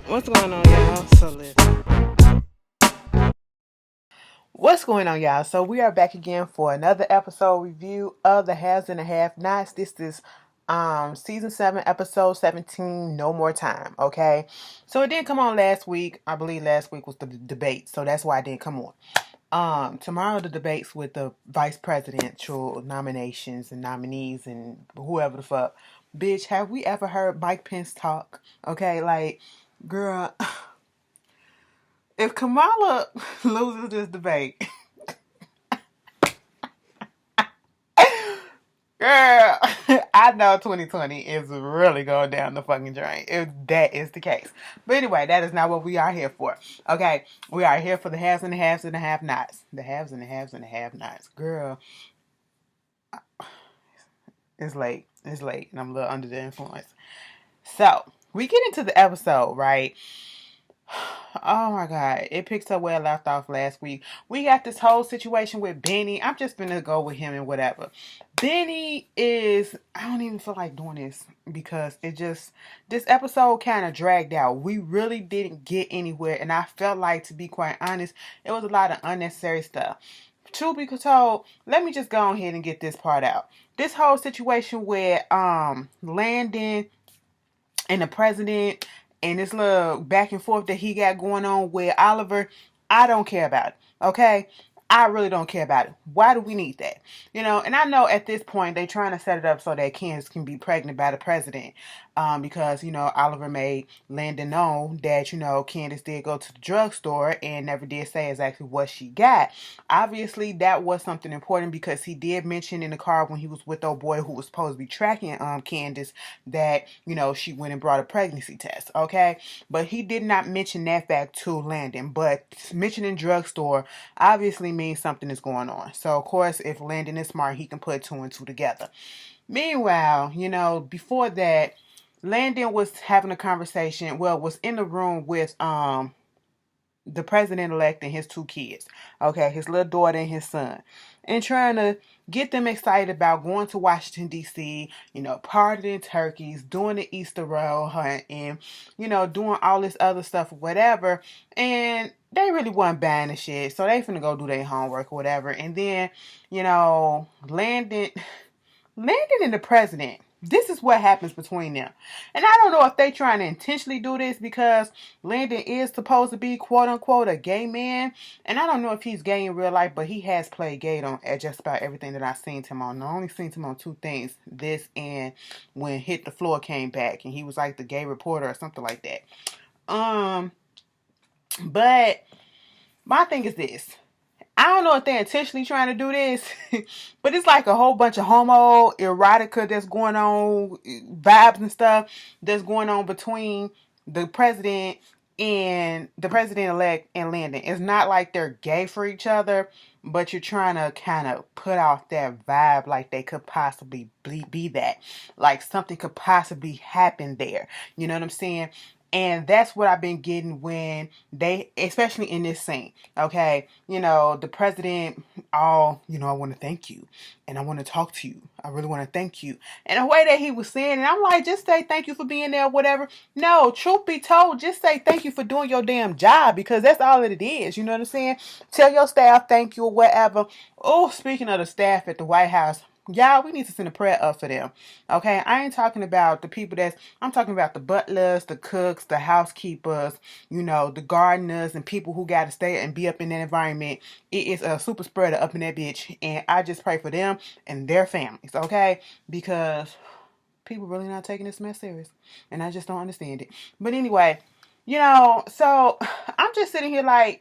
What's going on, y'all? So listen. What's going on, y'all? So we are back again for another episode review of the Haves and the Have Nots. This is season 7, episode 17, No More Time. Okay. So it didn't come on last week. I believe last week was the debate, so that's why it didn't come on. Tomorrow the debates with the vice presidential nominations and nominees and whoever the fuck. Bitch, have we ever heard Mike Pence talk? Okay, like, girl, if Kamala loses this debate, girl, I know 2020 is really going down the fucking drain if that is the case. But anyway, that is not what we are here for. Okay, we are here for the haves and the haves and the have-nots. The haves and the haves and the have-nots. Girl, it's late. It's late, and I'm a little under the influence. So, we get into the episode, right? Oh my god, it picks up where I left off last week. We got this whole situation with Benny. I'm just gonna go with him and whatever. Benny is, I don't even feel like doing this because this episode kind of dragged out. We really didn't get anywhere, and I felt like, to be quite honest, it was a lot of unnecessary stuff. Truth be told, let me just go ahead and get this part out. This whole situation where Landon and the president and this little back and forth that he got going on with Oliver, I don't care about it. Okay? I really don't care about it. Why do we need that? And I know at this point they're trying to set it up so that Candace can be pregnant by the president. Because, Oliver made Landon know that, Candace did go to the drugstore and never did say exactly what she got. Obviously, that was something important because he did mention in the car when he was with old boy who was supposed to be tracking Candace that, she went and brought a pregnancy test, okay? But he did not mention that fact to Landon. But mentioning drugstore obviously means something is going on. So, of course, if Landon is smart, he can put two and two together. Meanwhile, before that, Landon was having a conversation, was in the room with the president-elect and his two kids, okay, his little daughter and his son, and trying to get them excited about going to Washington, D.C., partying turkeys, doing the Easter roll hunt, and, doing all this other stuff or whatever, and they really wasn't buying the shit, so they finna go do their homework or whatever, and then, Landon and the president, this is what happens between them. And I don't know if they trying to intentionally do this because Landon is supposed to be quote unquote a gay man. And I don't know if he's gay in real life, but he has played gay on just about everything that I've seen him on. I only seen him on two things. This and when Hit the Floor came back and he was like the gay reporter or something like that. But my thing is this. I don't know if they're intentionally trying to do this, but it's like a whole bunch of homo erotica that's going on, vibes and stuff that's going on between the president and the president-elect and Landon. It's not like they're gay for each other, but you're trying to kind of put off that vibe like they could possibly be that. Like something could possibly happen there. You know what I'm saying? And that's what I've been getting when they, especially in this scene, okay? The president, I want to thank you. And I want to talk to you. I really want to thank you. And the way that he was saying, and I'm like, just say thank you for being there, whatever. No, truth be told, just say thank you for doing your damn job because that's all that it is. You know what I'm saying? Tell your staff thank you or whatever. Oh, speaking of the staff at the White House, y'all, we need to send a prayer up for them. Okay? I ain't talking about the people I'm talking about the butlers, the cooks, the housekeepers, the gardeners and people who got to stay and be up in that environment. It is a super spreader up in that bitch. And I just pray for them and their families, okay? Because people really not taking this mess serious. And I just don't understand it. But anyway, so I'm just sitting here like,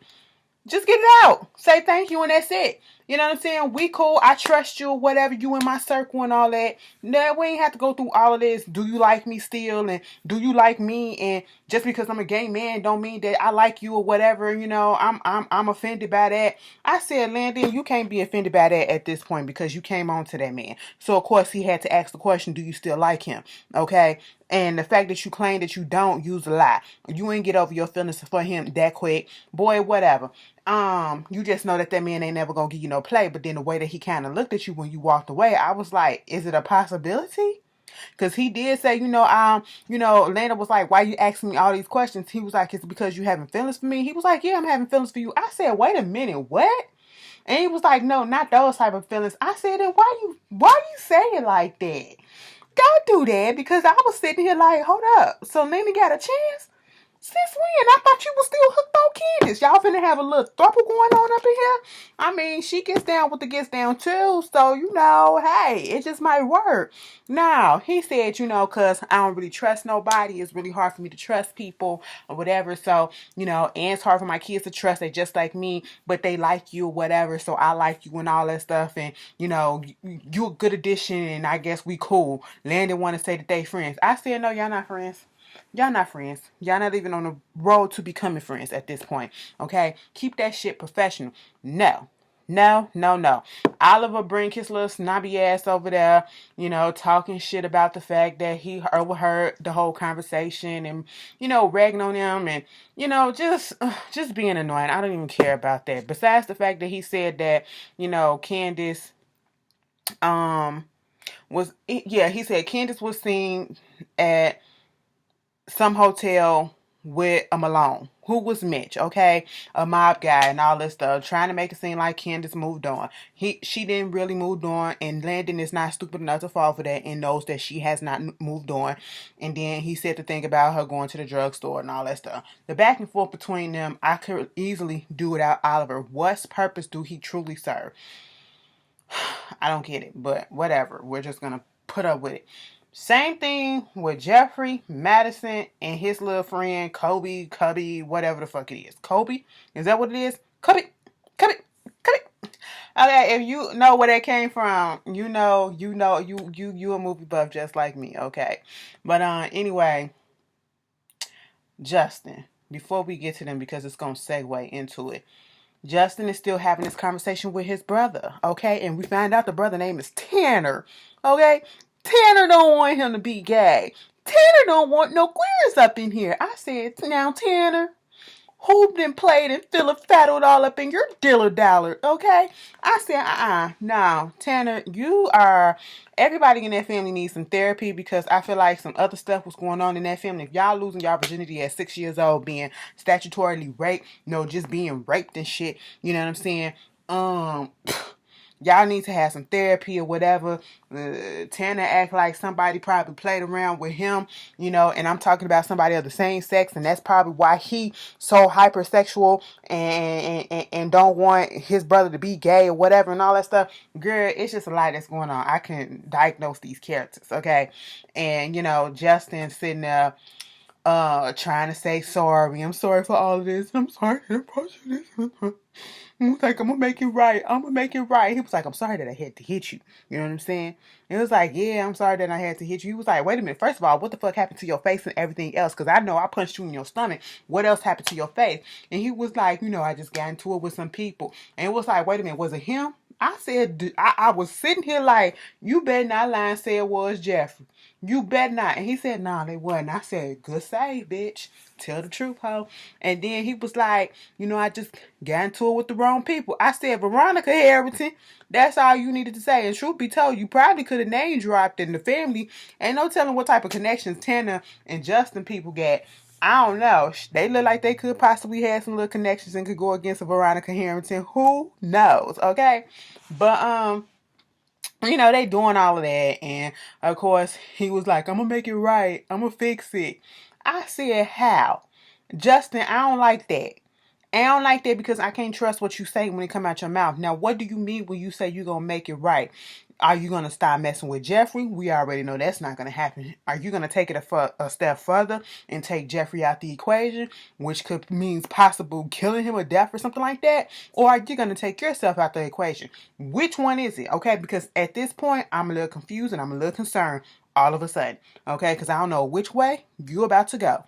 just get it out. Say thank you and that's it. You know what I'm saying? We cool. I trust you, whatever, you in my circle and all that. No, we ain't have to go through all of this. Do you like me still? And do you like me? And just because I'm a gay man don't mean that I like you or whatever. I'm offended by that. I said, Landon, you can't be offended by that at this point because you came on to that man. So of course he had to ask the question, do you still like him? Okay. And the fact that you claim that you don't, use a lie. You ain't get over your feelings for him that quick. Boy, whatever. You just know that man ain't never gonna give you no play. But then the way that he kind of looked at you when you walked away, I was like, is it a possibility? Because he did say, Lana was like, why you asking me all these questions? He was like, it's because you having feelings for me. He was like, yeah, I'm having feelings for you. I said, wait a minute, what? And he was like, no, not those type of feelings. I said, then why you say it like that? Don't do that, because I was sitting here like, hold up. So Lena got a chance? Since when? I thought you was still hooked on Candace. Y'all finna have a little throuple going on up in here. I mean, she gets down with the gets down too. So, hey, it just might work. Now, he said, because I don't really trust nobody. It's really hard for me to trust people or whatever. So, and it's hard for my kids to trust. They just like me, but they like you or whatever. So I like you and all that stuff. And, you a good addition, and I guess we cool. Landon want to say that they friends. I said, no, y'all not friends. Y'all not friends. Y'all not even on the road to becoming friends at this point. Okay? Keep that shit professional. No. No, no, no. Oliver bring his little snobby ass over there, talking shit about the fact that he overheard the whole conversation and, ragging on them and, just being annoying. I don't even care about that. Besides the fact that he said that, Candace, he said Candace was seen at some hotel with a Malone, who was Mitch, okay, a mob guy and all this stuff, trying to make it seem like Candace moved on. She didn't really move on, and Landon is not stupid enough to fall for that and knows that she has not moved on. And then he said to think about her going to the drugstore and all that stuff. The back and forth between them, I could easily do without Oliver. What purpose do he truly serve? I don't get it, but whatever. We're just gonna put up with it. Same thing with Jeffrey, Madison, and his little friend, Kobe, Cubby, whatever the fuck it is. Kobe? Is that what it is? Cubby. Okay, if you know where that came from, you a movie buff just like me, okay? But anyway, Justin, before we get to them, because it's gonna segue into it. Justin is still having this conversation with his brother, okay? And we find out the brother name is Tanner, okay? Tanner don't want him to be gay. Tanner don't want no queers up in here. I said, now Tanner, who been played and fiddle all up in your diller dollar, okay? I said, no, Tanner, everybody in that family needs some therapy, because I feel like some other stuff was going on in that family. If y'all losing y'all virginity at 6 years old, being statutorily raped, just being raped and shit, you know what I'm saying? Y'all need to have some therapy or whatever. Tanner act like somebody probably played around with him, and I'm talking about somebody of the same sex, and that's probably why he so hypersexual and don't want his brother to be gay or whatever and all that stuff. Girl, it's just a lot that's going on. I can diagnose these characters, okay? And, Justin sitting there trying to say sorry. I'm sorry for all of this. I'm sorry to approach you this. He was like, I'm gonna make it right. I'm gonna make it right. He was like, I'm sorry that I had to hit you. You know what I'm saying? It was like, yeah, I'm sorry that I had to hit you. He was like, wait a minute. First of all, what the fuck happened to your face and everything else? Because I know I punched you in your stomach. What else happened to your face? And he was like, I just got into it with some people. And it was like, wait a minute, was it him? I said, I was sitting here like, you better not lie and say it was Jeffrey. You bet not. And he said, nah, they wasn't. I said, good save, bitch. Tell the truth, ho. And then he was like, I just got into it with the wrong people. I said, Veronica Harrington. That's all you needed to say. And truth be told, you probably could have name dropped in the family. Ain't no telling what type of connections Tanner and Justin people got. I don't know. They look like they could possibly have some little connections and could go against a Veronica Harrington. Who knows? Okay. But, they doing all of that. And, of course, he was like, I'm going to make it right. I'm going to fix it. I said, how? Justin, I don't like that. I don't like that because I can't trust what you say when it come out your mouth. Now, what do you mean when you say you're going to make it right? Are you going to stop messing with Jeffrey? We already know that's not going to happen. Are you going to take it a step further and take Jeffrey out the equation, which could means possible killing him or death or something like that? Or are you going to take yourself out the equation? Which one is it? Okay, because at this point, I'm a little confused and I'm a little concerned all of a sudden. Okay, because I don't know which way you're about to go.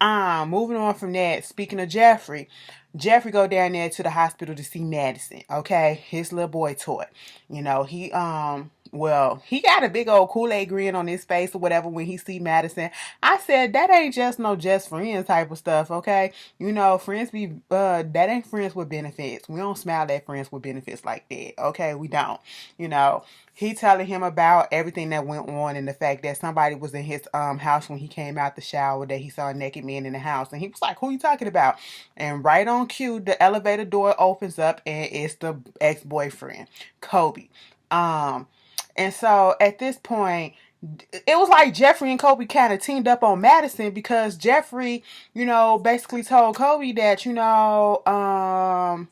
Moving on from that, speaking of Jeffrey go down there to the hospital to see Madison, okay? His little boy toy. He Well, he got a big old Kool-Aid grin on his face or whatever when he see Madison. I said, that ain't just no just friends type of stuff, okay? You know, friends be, that ain't friends with benefits. We don't smile at friends with benefits like that, okay? We don't. You know, he telling him about everything that went on and the fact that somebody was in his house when he came out the shower, that he saw a naked man in the house. And he was like, who you talking about? And right on cue, the elevator door opens up and it's the ex-boyfriend, Kobe. And so at this point, it was like Jeffrey and Kobe kind of teamed up on Madison because Jeffrey, you know, basically told Kobe that, you know,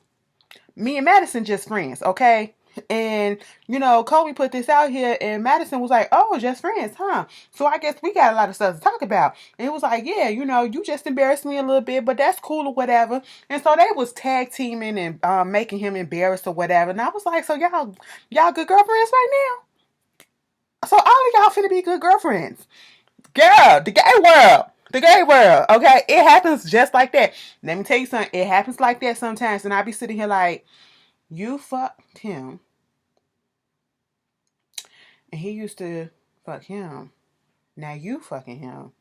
me and Madison just friends, okay? And, you know, Kobe put this out here and Madison was like, oh, just friends, huh? So I guess we got a lot of stuff to talk about. And it was like, yeah, you know, you just embarrassed me a little bit, but that's cool or whatever. And so they was tag teaming and making him embarrassed or whatever. And I was like, so y'all good girlfriends right now? So all of y'all finna be good girlfriends. Girl, the gay world. The gay world. Okay? It happens just like that. Let me tell you something. It happens like that sometimes. And I be sitting here like, you fucked him. And he used to fuck him. Now you fucking him.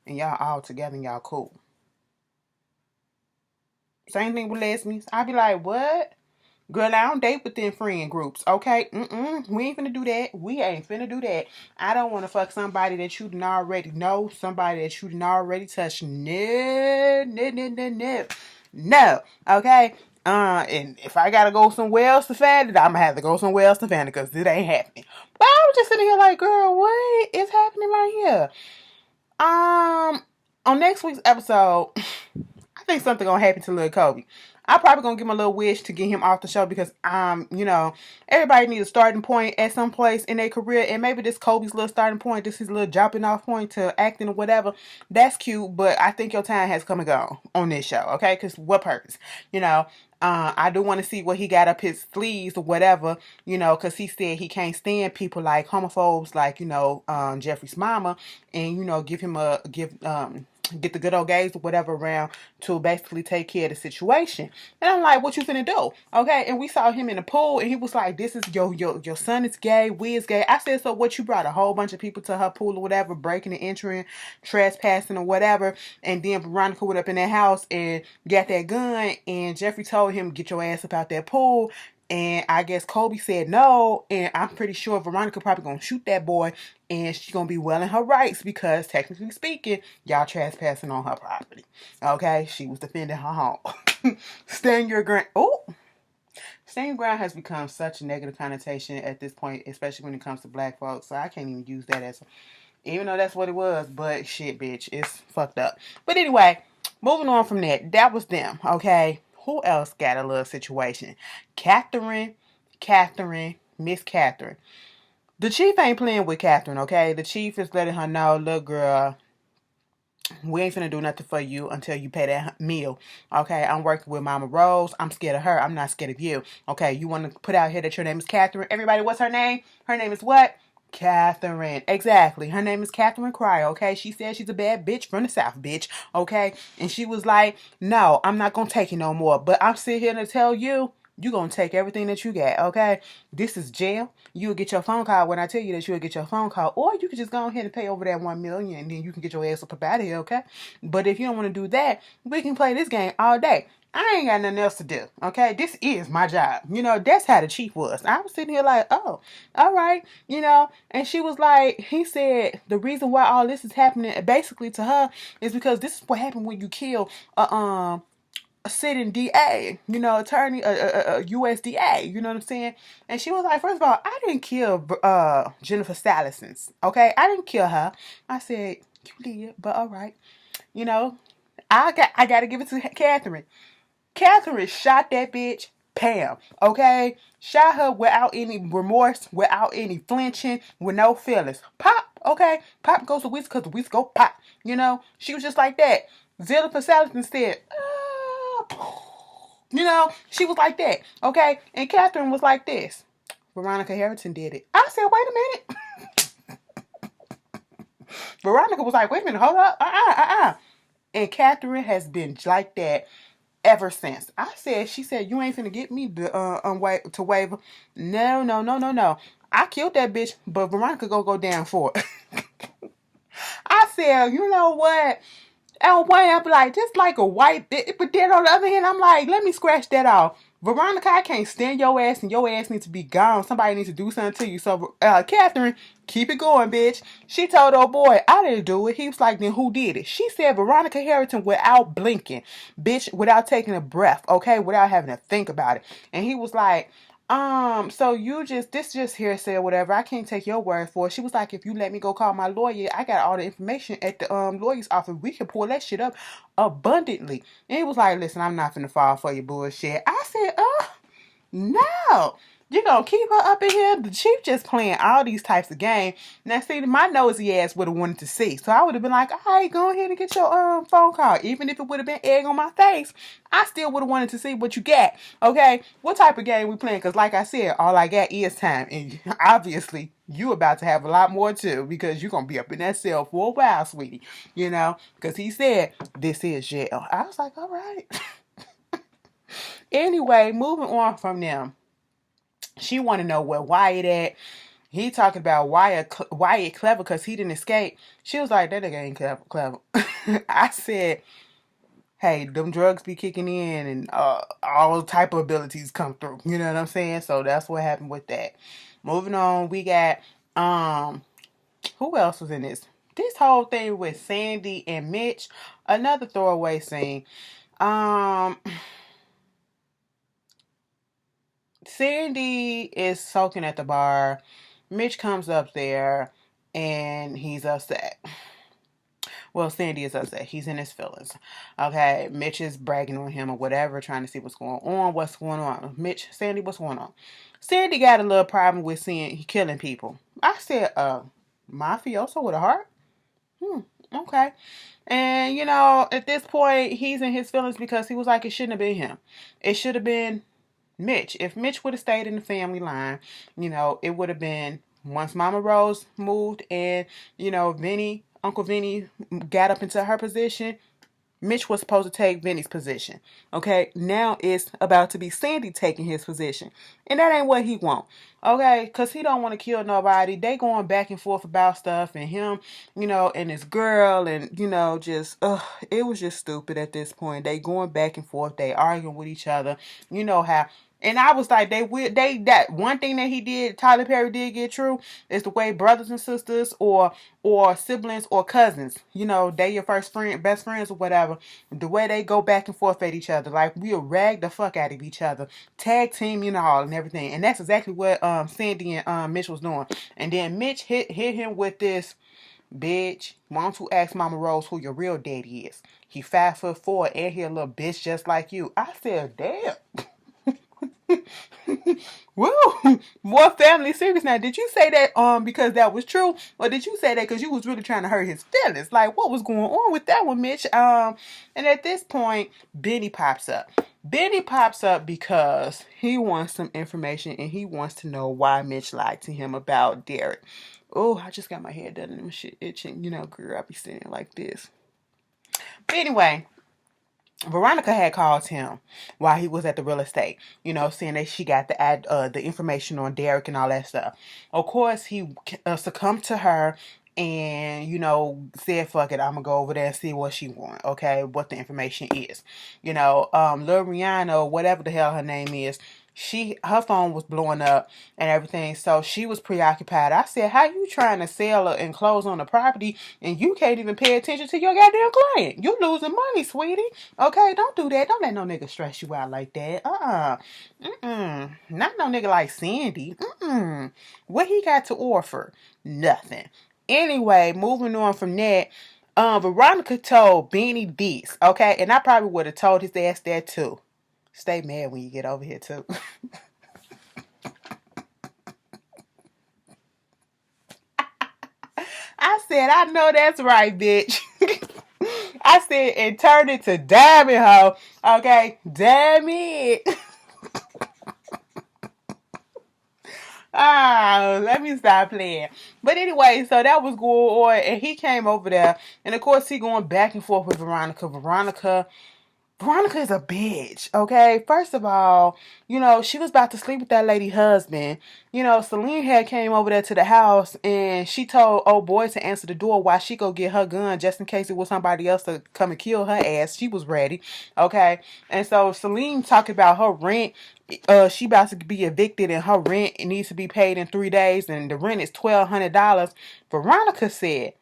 And y'all all together and y'all cool. Same thing with lesbians. I be like, what? Girl, I don't date within friend groups, okay? We ain't finna do that. We ain't finna do that. I don't want to fuck somebody that you didn't already know, somebody that you didn't already touch. No, no, no, no, no. No, okay? And if I gotta go somewhere else to find it, I'm gonna have to go somewhere else to find it because it ain't happening. But I was just sitting here like, girl, what is happening right here? On next week's episode, I think something gonna happen to little Kobe. I'm probably gonna give him a little wish to get him off the show because you know, everybody needs a starting point at some place in their career, and maybe this Kobe's little starting point, this his little jumping off point to acting or whatever. That's cute, but I think your time has come and gone on this show, okay? Because what purpose? You know, I do want to see what he got up his sleeves or whatever, you know, because he said he can't stand people like homophobes, like, you know, Jeffrey's mama, and, you know, get the good old gays or whatever around to basically take care of the situation. And I'm like, what you finna do? Okay, and we saw him in the pool and he was like, this is your son is gay, we is gay. I said, so what, you brought a whole bunch of people to her pool or whatever, breaking and entering, trespassing or whatever, and then Veronica went up in that house and got that gun and Jeffrey told him, get your ass up out that pool. And I guess Kobe said no, and I'm pretty sure Veronica probably gonna shoot that boy, and she's gonna be well in her rights because technically speaking, y'all trespassing on her property. Okay, she was defending her home. Stand your ground. Oh, stand your ground has become such a negative connotation at this point, especially when it comes to black folks. So I can't even use that as, even though that's what it was. But shit, bitch, it's fucked up. But anyway, moving on from that was them. Okay. Who else got a little situation? Catherine, Miss Catherine. The chief ain't playing with Catherine, okay? The chief is letting her know, look, girl, we ain't finna do nothing for you until you pay that meal, okay? I'm working with Mama Rose. I'm scared of her. I'm not scared of you, okay? You want to put out here that your name is Catherine. Everybody, what's her name? Her name is what? Catherine. Exactly. Her name is Catherine Cryer, okay? She said she's a bad bitch from the South, bitch, okay? And she was like, no, I'm not gonna take it no more. But I'm sitting here to tell you, you're gonna take everything that you got, okay? This is jail. You'll get your phone call when I tell you that you'll get your phone call. Or you can just go ahead and pay over that $1 million and then you can get your ass up out of here, okay? But if you don't want to do that, we can play this game all day. I ain't got nothing else to do, okay? This is my job. You know, that's how the chief was. I was sitting here like, oh, all right, you know. And she was like, he said, the reason why all this is happening basically to her is because this is what happened when you kill a sitting DA, you know, attorney, USDA, you know what I'm saying? And she was like, first of all, I didn't kill Jennifer Salisons, okay? I didn't kill her. I said, you did, but all right. You know, I got to give it to Catherine. Catherine shot that bitch, Pam, okay? Shot her without any remorse, without any flinching, with no feelings. Pop, okay? Pop goes to Whisk because the Whisk go pop, you know? She was just like that. Jennifer Saliston said, you know, she was like that, okay? And Catherine was like this. Veronica Harrington did it. I said, wait a minute. Veronica was like, wait a minute, hold up, And Catherine has been like that ever since. She said, you ain't finna get me to waiver. No. I killed that bitch, but Veronica gonna go down for it. I said, you know what? And one, I'm like, just like a white bitch. But then on the other hand, I'm like, let me scratch that off. Veronica, I can't stand your ass, and your ass needs to be gone. Somebody needs to do something to you. So, Catherine, keep it going, bitch. She told old boy, I didn't do it. He was like, then who did it? She said Veronica Harrington without blinking, bitch, without taking a breath, okay, without having to think about it. And he was like, so this just hearsay or whatever. I can't take your word for it. She was like, if you let me go call my lawyer, I got all the information at the lawyer's office. We can pull that shit up abundantly. And he was like, listen, I'm not finna fall for your bullshit. I said, no. You gonna keep her up in here? The chief just playing all these types of games. Now, see, my nosy ass would have wanted to see. So I would have been like, all right, go ahead and get your phone call. Even if it would have been egg on my face, I still would have wanted to see what you got. Okay? What type of game we playing? Because like I said, all I got is time. And obviously, you about to have a lot more too. Because you're going to be up in that cell for a while, sweetie. You know? Because he said, this is jail. I was like, all right. Anyway, moving on from them. She want to know where Wyatt at. He talking about Wyatt clever because he didn't escape. She was like, that nigga ain't clever. I said, hey, them drugs be kicking in and all type of abilities come through. You know what I'm saying? So that's what happened with that. Moving on, we got who else was in this? This whole thing with Sandy and Mitch, another throwaway scene. Sandy is soaking at the bar. Mitch comes up there and he's upset. Well, Sandy is upset. He's in his feelings. Okay, Mitch is bragging on him or whatever, trying to see what's going on. What's going on? Mitch, Sandy, what's going on? Sandy got a little problem with seeing he killing people. I said, mafioso with a heart? Okay. And, you know, at this point, he's in his feelings because he was like, it shouldn't have been him. It should have been Mitch. If Mitch would have stayed in the family line, you know, it would have been once Mama Rose moved and, you know, Uncle Vinny got up into her position, Mitch was supposed to take Vinny's position. Okay, now it's about to be Sandy taking his position. And that ain't what he want. Okay, because he don't want to kill nobody. They going back and forth about stuff and him, you know, and his girl and, you know, just, it was just stupid at this point. They going back and forth. They arguing with each other. You know how. And I was like, that one thing that he did, Tyler Perry did get true, is the way brothers and sisters or siblings or cousins, you know, they your best friends or whatever, the way they go back and forth at each other, like we'll rag the fuck out of each other, tag team, you know, all and everything. And that's exactly what Sandy and Mitch was doing. And then Mitch hit him with this, bitch, why don't you ask Mama Rose who your real daddy is? He 5'4" and he a little bitch just like you. I said, damn. Woo! More family serious now. Did you say that because that was true, or did you say that because you was really trying to hurt his feelings? Like, what was going on with that one, Mitch? And at this point, Benny pops up. Benny pops up because he wants some information and he wants to know why Mitch lied to him about Derek. Oh, I just got my head done and my shit itching. You know, girl, I be sitting like this. But anyway, Veronica had called him while he was at the real estate, you know, saying that she got the information on Derek and all that stuff. Of course, he succumbed to her and, you know, said, fuck it, I'm going to go over there and see what she wants, okay, what the information is. You know, Lil Rihanna, whatever the hell her name is, her phone was blowing up and everything, so she was preoccupied. I said, how you trying to sell and close on the property and you can't even pay attention to your goddamn client? You losing money, sweetie. Okay, don't do that. Don't let no nigga stress you out like that. Not no nigga like Sandy. What he got to offer? Nothing. Anyway, moving on from that, Veronica told Beanie this, okay? And I probably would have told his ass that too. Stay mad when you get over here too. I said, I know that's right, bitch. I said, and turned it to damn it, hoe. Okay, damn it. Let me stop playing. But anyway, so that was going on, and he came over there, and of course he going back and forth with Veronica. Veronica Veronica is a bitch, okay? First of all, she was about to sleep with that lady husband. Celine had came over there to the house and she told old boy to answer the door while she go get her gun just in case it was somebody else to come and kill her ass. She was ready, okay? And so Celine talking about her rent. She about to be evicted and her rent needs to be paid in 3 days and the rent is $1,200. Veronica said,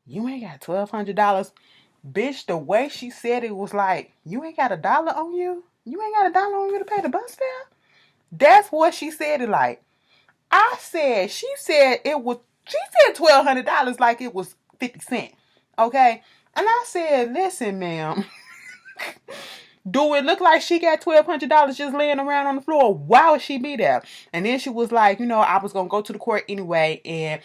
"You ain't got $1,200. Bitch, the way she said it was like, you ain't got $1 on you? You ain't got $1 on you to pay the bus fare?" That's what she said it like. She said $1,200 like it was 50 cents. Okay? And I said, listen, ma'am. Do it look like she got $1,200 just laying around on the floor? Why would she be there? And then she was like, I was going to go to the court anyway. And,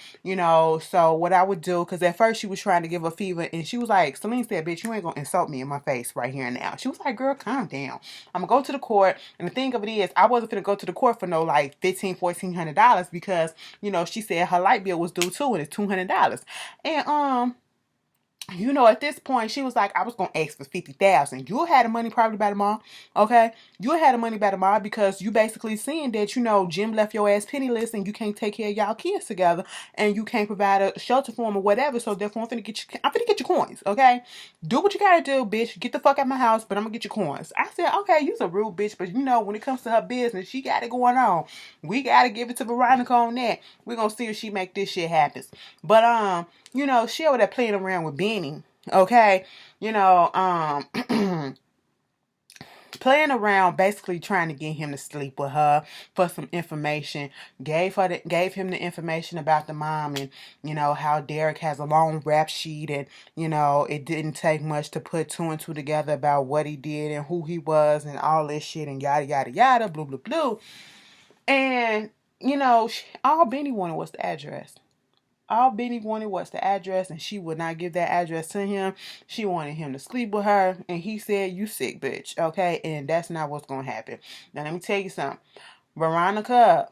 so what I would do, because at first she was trying to give a fever. And she was like, Celine said, bitch, you ain't going to insult me in my face right here and now. She was like, girl, calm down. I'm going to go to the court. And the thing of it is, I wasn't going to go to the court for no like $1,500, $1,400 because, she said her light bill was due too. And it's $200. And, at this point, she was like, I was going to ask for $50,000. You'll have the money probably by tomorrow, okay? You'll have the money by tomorrow because you basically seeing that, Jim left your ass penniless and you can't take care of y'all kids together and you can't provide a shelter for them or whatever. So therefore, I'm finna get your coins, okay? Do what you gotta do, bitch. Get the fuck out of my house, but I'm gonna get your coins. I said, okay, you's a rude bitch, but when it comes to her business, she got it going on. We gotta give it to Veronica on that. We're gonna see if she make this shit happen. But, she over there playing around with Benny, okay? Playing around, basically trying to get him to sleep with her for some information. Gave him the information about the mom and, how Derek has a long rap sheet and, it didn't take much to put two and two together about what he did and who he was and all this shit and yada, yada, yada, blue, blue, blue. And, all Benny wanted was the address. All Benny wanted was the address, and she would not give that address to him. She wanted him to sleep with her, and he said, you sick, bitch, okay? And that's not what's going to happen. Now, let me tell you something. Veronica,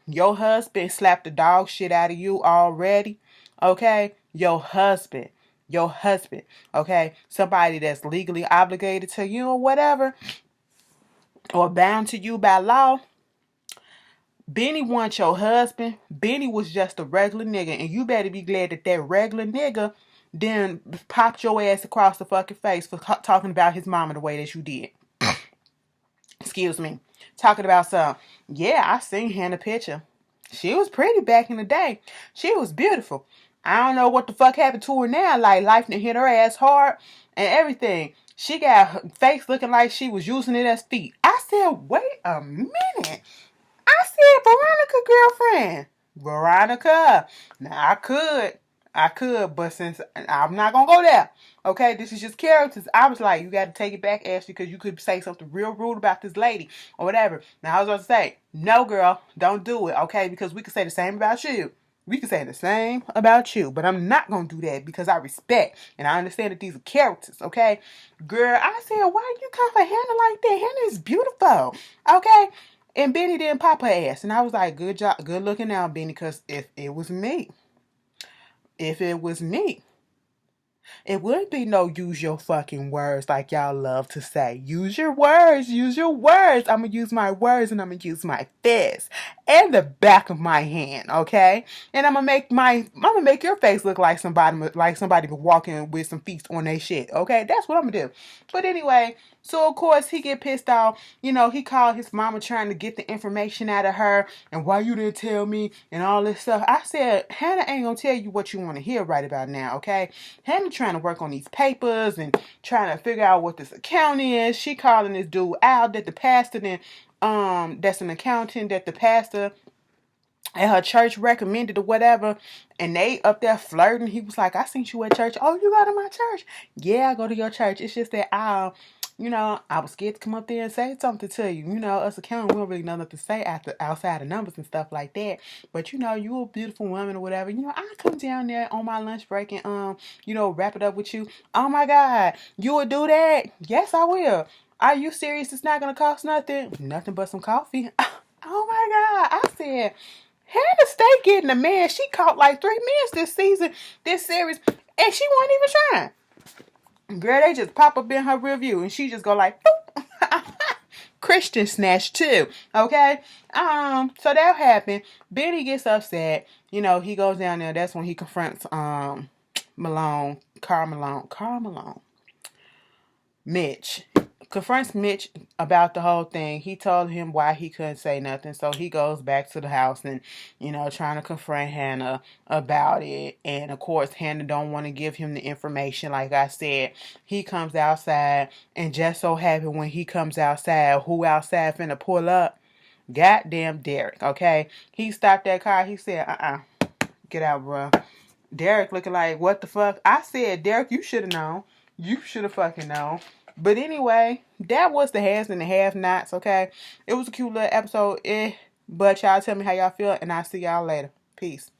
your husband slapped the dog shit out of you already, okay? Your husband, okay? Somebody that's legally obligated to you or whatever, or bound to you by law. Benny wasn't your husband. Benny was just a regular nigga. And you better be glad that regular nigga then popped your ass across the fucking face for talking about his mama the way that you did. Excuse me. Talking about some, yeah, I seen her in the picture. She was pretty back in the day. She was beautiful. I don't know what the fuck happened to her now. Like, life done hit her ass hard and everything. She got her face looking like she was using it as feet. I said, wait a minute. I said, Veronica, girlfriend. Veronica. Now, I could, but since I'm not going to go there, okay, this is just characters. I was like, you got to take it back, Ashley, because you could say something real rude about this lady or whatever. Now, I was going to say, no, girl, don't do it, okay, because we could say the same about you. We can say the same about you, but I'm not going to do that because I respect and I understand that these are characters, okay? Girl, I said, why you come for Hannah like that? Hannah is beautiful, okay? And Benny didn't pop her ass. And I was like, good job, good looking out, Benny, because if it was me, it would be no use your fucking words like y'all love to say. Use your words. I'm going to use my words and I'm going to use my fist and the back of my hand, okay? And I'm going to make your face look like somebody walking with some feet on their shit, okay? That's what I'm going to do. But anyway, so of course he get pissed off. He called his mama trying to get the information out of her and why you didn't tell me and all this stuff. I said, Hannah ain't going to tell you what you want to hear right about now, okay? Hannah trying to work on these papers and trying to figure out what this account is. She calling this dude out that the pastor that's an accountant that the pastor at her church recommended or whatever, and they up there flirting. He was like, I seen you at church. Oh, you go to my church? Yeah, I go to your church. It's just that I was scared to come up there and say something to you. Us accountants, we don't really know nothing to say outside of numbers and stuff like that. But you a beautiful woman or whatever. I come down there on my lunch break and wrap it up with you. Oh my God, you would do that? Yes, I will. Are you serious? It's not gonna cost nothing. Nothing but some coffee. Oh my God, I said, Hannah stay getting a man. She caught like 3 men this series, and she wasn't even trying. Girl, they just pop up in her review and she just go like, boop. Christian snatch too. Okay. So that happened. Benny gets upset. You know, he goes down there. That's when he confronts Carl Malone. Mitch. Confronts Mitch about the whole thing. He told him why he couldn't say nothing. So he goes back to the house and, you know, trying to confront Hannah about it. And of course, Hannah don't want to give him the information. Like I said, he comes outside, and just so happen when he comes outside, who outside finna pull up? Goddamn Derek, okay? He stopped that car. He said, get out, bro. Derek looking like, what the fuck? I said, Derek, you should have known. You should have fucking known. But anyway, that was the has and the have-nots, okay? It was a cute little episode, but y'all tell me how y'all feel, and I'll see y'all later. Peace.